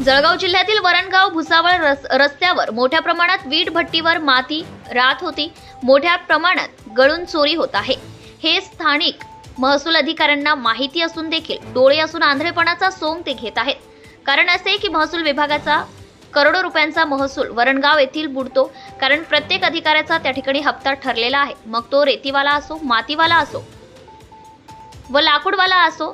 जळगाव जिल्ह्यातील वरणगाव भुसावळ रस्त्यावर मोठ्या प्रमाणात वीट भट्टीवर माती राहत होती. मोठ्या प्रमाणात गळून चोरी होत आहे. हे स्थानिक महसूल अधिकाऱ्यांना माहिती असून देखील डोळे असून आंधळेपणाचा सोंग ते घेत आहेत. कारण असे की महसूल विभागाचा करोडो रुपयांचा महसूल वरणगाव येथील बुडतो. कारण प्रत्येक अधिकाऱ्याचा त्या ठिकाणी हप्ता ठरलेला आहे. मग तो रेतीवाला असो, मातीवाला असो व लाकूडवाला असो,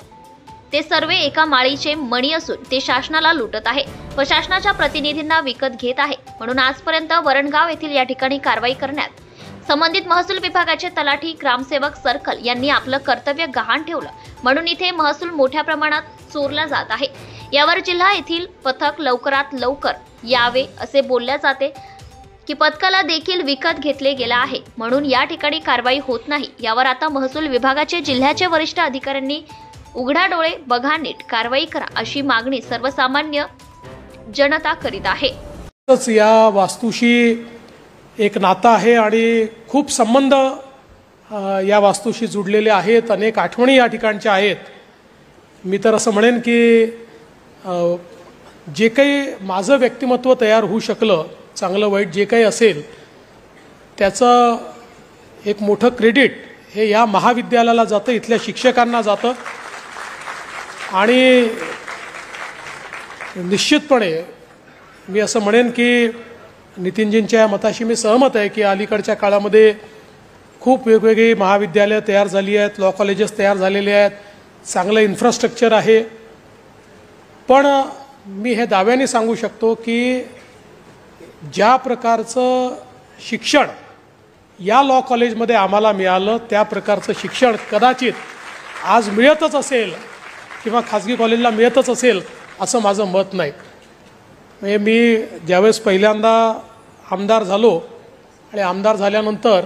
ते सर्व एका माळीचे मणी असून ते शासनाला लुटत आहे व शासनाच्या प्रतिनिधींना विकत घेत आहे. म्हणून आजपर्यंत वरणगाव येथील या ठिकाणी कारवाई करण्यात संबंधित महसूल विभागाचे तलाठी, ग्रामसेवक, सर्कल यांनी आपलं कर्तव्य गहाण ठेवलं. म्हणून इथे महसूल मोठ्या प्रमाणात चोरला जात आहे. यावर जिल्हा येथील पथक लवकरात लवकर यावे असे बोलले जाते की पथकाला देखील विकत घेतले गेला आहे. म्हणून या ठिकाणी कारवाई होत नाही. यावर आता महसूल विभागाचे जिल्ह्याचे वरिष्ठ अधिकाऱ्यांनी उघडा डोळे बघा, नीट कारवाई करा अशी मागणी सर्वसामान्य जनता करीत आहे. या वास्तूशी एक नातं आहे आणि खूप संबंध या वास्तूशी जुडलेले आहेत. अनेक आठवणी या ठिकाणच्या आहेत. मी तर असं म्हणेन की जे काही माझं व्यक्तिमत्व तयार होऊ शकलं, चांगलं वाईट जे काही असेल, त्याचं एक मोठं क्रेडिट हे या महाविद्यालयाला जातं, इथल्या शिक्षकांना जातं. आणि निश्चितपणे मी असं म्हणेन की नितीनजींच्या या मताशी मी सहमत आहे की अलीकडच्या काळामध्ये खूप वेगवेगळी महाविद्यालयं तयार झाली आहेत, लॉ कॉलेजेस तयार झालेले आहेत, चांगलं इन्फ्रास्ट्रक्चर आहे. पण मी हे दाव्याने सांगू शकतो की ज्या प्रकारचं शिक्षण या लॉ कॉलेजमध्ये आम्हाला मिळालं, त्या प्रकारचं शिक्षण कदाचित आज मिळतच असेल किंवा खाजगी कॉलेजला मिळतच असेल असं माझं मत नाही. म्हणजे मी ज्यावेळेस पहिल्यांदा आमदार झालो आणि आमदार झाल्यानंतर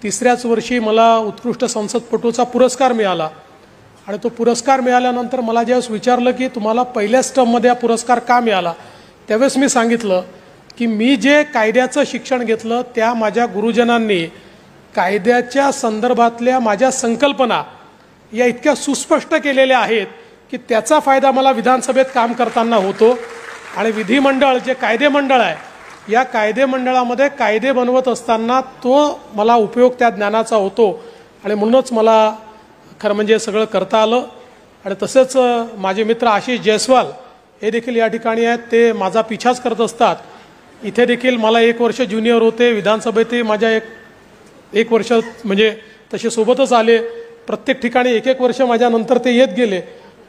तिसऱ्याच वर्षी मला उत्कृष्ट संसदपटूचा पुरस्कार मिळाला. आणि तो पुरस्कार मिळाल्यानंतर मला ज्यावेळेस विचारलं की तुम्हाला पहिल्याच टर्ममध्ये हा पुरस्कार का मिळाला, त्यावेळेस मी सांगितलं की मी जे कायद्याचं शिक्षण घेतलं त्या माझ्या गुरुजनांनी कायद्याच्या संदर्भातल्या माझ्या संकल्पना या इतक्या सुस्पष्ट केलेल्या आहेत की त्याचा फायदा मला विधानसभेत काम करताना होतो. आणि विधिमंडळ जे कायदेमंडळ आहे, या कायदेमंडळामध्ये कायदे बनवत असताना तो मला उपयोग त्या ज्ञानाचा होतो. आणि म्हणूनच मला खरं म्हणजे सगळं करता आलं. आणि तसेच माझे मित्र आशिष जयस्वाल हे देखील या ठिकाणी आहेत. ते माझा पिछाच करत असतात. इथे देखील मला 1 वर्ष ज्युनियर होते. विधानसभेतही माझ्या एक वर्ष म्हणजे तसे सोबतच आले. प्रत्येक ठिकाणी 1-1 वर्ष माझ्यानंतर ते येत गेले.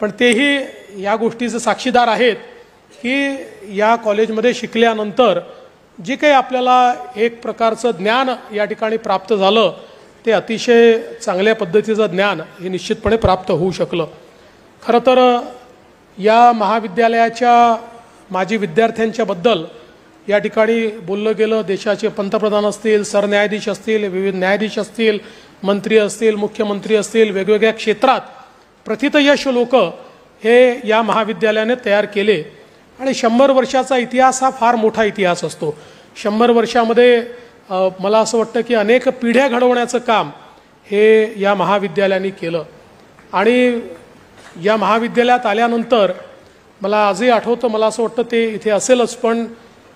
पण तेही या गोष्टीचे साक्षीदार आहेत की या कॉलेजमध्ये शिकल्यानंतर जे काही आपल्याला एक प्रकारचं ज्ञान या ठिकाणी प्राप्त झालं, ते अतिशय चांगल्या पद्धतीचं ज्ञान हे निश्चितपणे प्राप्त होऊ शकलं. खरं तर या महाविद्यालयाच्या माजी विद्यार्थ्यांच्याबद्दल या ठिकाणी बोललं गेलं. देशाचे पंतप्रधान असतील, सरन्यायाधीश असतील, विविध न्यायाधीश असतील, मंत्री असतील, मुख्यमंत्री असतील, वेगवेगळ्या क्षेत्रात प्रथितयश लोक हे या महाविद्यालयाने तयार केले. आणि 100 वर्षाचा इतिहास हा फार मोठा इतिहास असतो. 100 वर्षामध्ये मला असं वाटतं की अनेक पिढ्या घडवण्याचं काम हे या महाविद्यालयाने केलं. आणि या महाविद्यालयात आल्यानंतर मला आजही आठवतं, मला असं वाटतं ते इथे असेलच, पण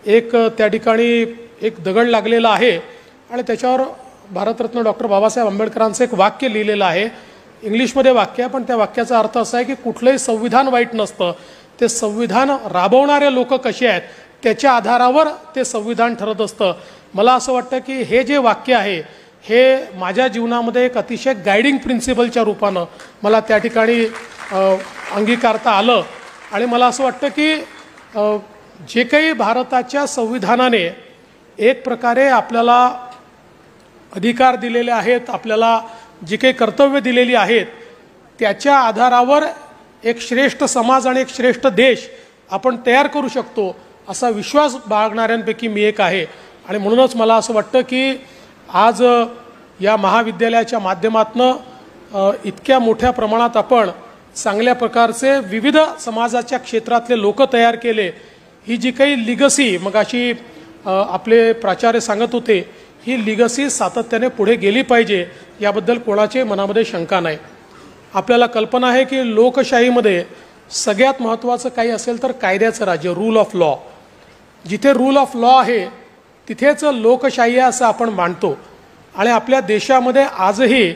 एक त्या ठिकाणी एक दगड लागलेला आहे आणि त्याच्यावर भारतरत्न डॉक्टर बाबासाहेब आंबेडकरांचं एक वाक्य लिहिलेलं आहे. इंग्लिशमध्ये वाक्य आहे, पण त्या वाक्याचा अर्थ असा आहे की कुठलंही संविधान वाईट नसतं, ते संविधान राबवणारे लोक कसे आहेत त्याच्या आधारावर ते संविधान ठरत असतं. मला असं वाटतं की हे जे वाक्य आहे हे माझ्या जीवनामध्ये एक अतिशय गायडिंग प्रिन्सिपलच्या रूपानं मला त्या ठिकाणी अंगीकारता आलं. आणि मला असं वाटतं की जे काही भारताच्या संविधानाने एक प्रकारे आपल्याला अधिकार दिलेले आहेत, आपल्याला जी काही कर्तव्य दिलेली आहेत, त्याच्या आधारावर एक श्रेष्ठ समाज आणि एक श्रेष्ठ देश आपण तयार करू शकतो असा विश्वास बाळगणाऱ्यांपैकी मी एक आहे. आणि म्हणूनच मला असं वाटतं की आज या महाविद्यालयाच्या माध्यमातून इतक्या मोठ्या प्रमाणात आपण चांगल्या प्रकारचे विविध समाजाच्या क्षेत्रातले लोक तयार केले. ही जी काही लिगसी मगाशी आपले प्राचार्य सांगत होते, ही लिगसी सातत्याने पुढे गेली पाहिजे, याबद्दल कोणाचे मनामध्ये शंका नाही. आपल्याला कल्पना आहे की लोकशाहीमध्ये सगळ्यात महत्त्वाचं काही असेल तर कायद्याचं राज्य, रूल ऑफ लॉ. जिथे रूल ऑफ लॉ आहे तिथेच लोकशाही आहे असं आपण मानतो. आणि आपल्या देशामध्ये आजही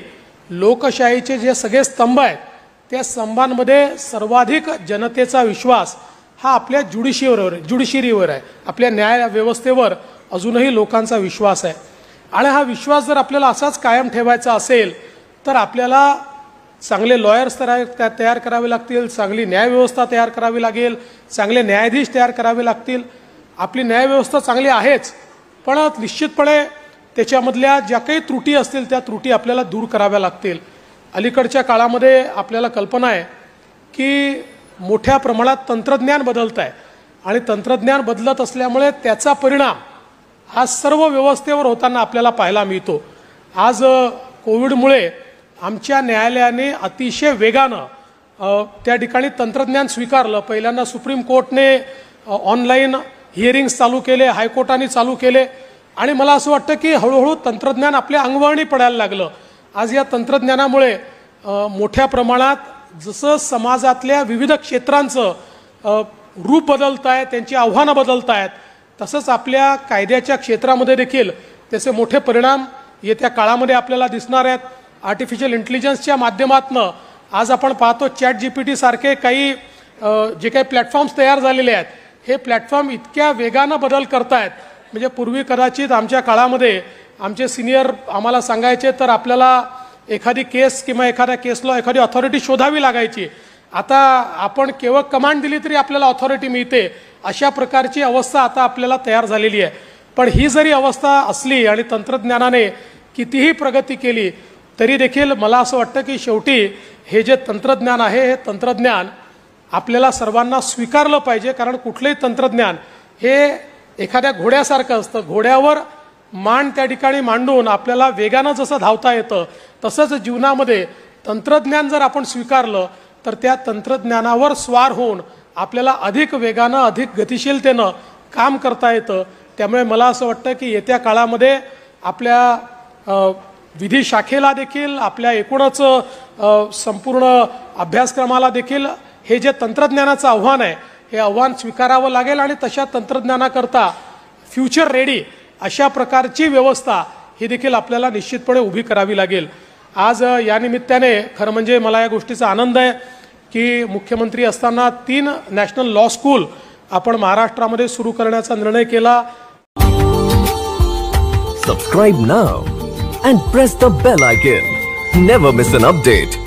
लोकशाहीचे जे सगळे स्तंभ आहेत त्या स्तंभांमध्ये सर्वाधिक जनतेचा विश्वास हा आपल्या ज्युडिशरीवर आहे. आपल्या न्याय व्यवस्थेवर अजूनही लोकांचा विश्वास आहे. आणि हा विश्वास जर आपल्याला असाच कायम ठेवायचा असेल तर आपल्याला चांगले लॉयर्स तयार करावे लागतील, चांगली न्यायव्यवस्था तयार करावी लागेल, चांगले न्यायाधीश तयार करावे लागतील. आपली न्यायव्यवस्था चांगली आहेच, पण निश्चितपणे त्याच्यामधल्या ज्या काही त्रुटी असतील त्या त्रुटी आपल्याला दूर कराव्या लागतील. अलीकडच्या काळामध्ये आपल्याला कल्पना आहे की मोठ्या प्रमाणात तंत्रज्ञान बदलत आहे आणि तंत्रज्ञान बदलत असल्यामुळे त्याचा परिणाम हा सर्व व्यवस्थेवर होताना आपल्याला पाहायला मिळतो. आज कोविडमुळे आमच्या न्यायालयाने अतिशय वेगानं त्या ठिकाणी तंत्रज्ञान स्वीकारलं. पहिल्यांदा सुप्रीम कोर्टने ऑनलाईन हिअरिंग्स चालू केले, हायकोर्टाने चालू केले आणि मला असं वाटतं की हळूहळू तंत्रज्ञान आपल्या अंगवळणी पडायला लागलं. आज या तंत्रज्ञानामुळे मोठ्या प्रमाणात जसं समाजातल्या विविध क्षेत्रांचं रूप बदलत आहे, त्यांची आव्हानं बदलत आहेत, तसंच आपल्या कायद्याच्या क्षेत्रामध्ये देखील त्याचे मोठे परिणाम येत्या काळामध्ये आपल्याला दिसणार आहेत. आर्टिफिशियल इंटेलिजन्सच्या माध्यमातून आज आपण पाहतो ChatGPT सारखे काही जे काही प्लॅटफॉर्म्स तयार झालेले आहेत, हे प्लॅटफॉर्म इतक्या वेगानं बदल करतायत. म्हणजे पूर्वी कदाचित आमच्या काळामध्ये आमचे सिनियर आम्हाला सांगायचे तर आपल्याला एखादी केस किंवा एखाद्या केसला एखादी ऑथॉरिटी शोधावी लागायची. आता आपण केवळ कमांड दिली तरी आपल्याला ऑथॉरिटी मिळते. अशा प्रकारची अवस्था आता आपल्याला तयार झालेली आहे. पण ही जरी अवस्था असली आणि तंत्रज्ञानाने कितीही प्रगती केली तरी देखील मला असं वाटतं की शेवटी हे जे तंत्रज्ञान आहे हे तंत्रज्ञान आपल्याला सर्वांना स्वीकारलं पाहिजे. कारण कुठलंही तंत्रज्ञान हे एखाद्या घोड्यासारखं असतं. घोड्यावर मान त्या ठिकाणी मांडून आपल्याला वेगानं जसं धावता येतं तसंच जीवनामध्ये तंत्रज्ञान जर आपण स्वीकारलं तर त्या तंत्रज्ञानावर स्वार होऊन आपल्याला अधिक वेगानं अधिक गतिशीलतेनं काम करता येतं. त्यामुळे मला असं वाटतं की येत्या काळामध्ये आपल्या विधी शाखेला देखील आपल्या एकूणच संपूर्ण अभ्यासक्रमाला देखील हे जे तंत्रज्ञानाचं आव्हान आहे हे आव्हान स्वीकारावं लागेल आणि तशा तंत्रज्ञानाकरता फ्युचर रेडी अशा प्रकारची व्यवस्था ही देखील आपल्याला निश्चितपणे उभी करावी लागेल. आज या निमित्ताने खरं म्हणजे मला या गोष्टीचा आनंद आहे की मुख्यमंत्री असताना 3 नॅशनल लॉ स्कूल आपण महाराष्ट्रामध्ये सुरू करण्याचा निर्णय केला. Subscribe now and press the bell icon. Never miss an update.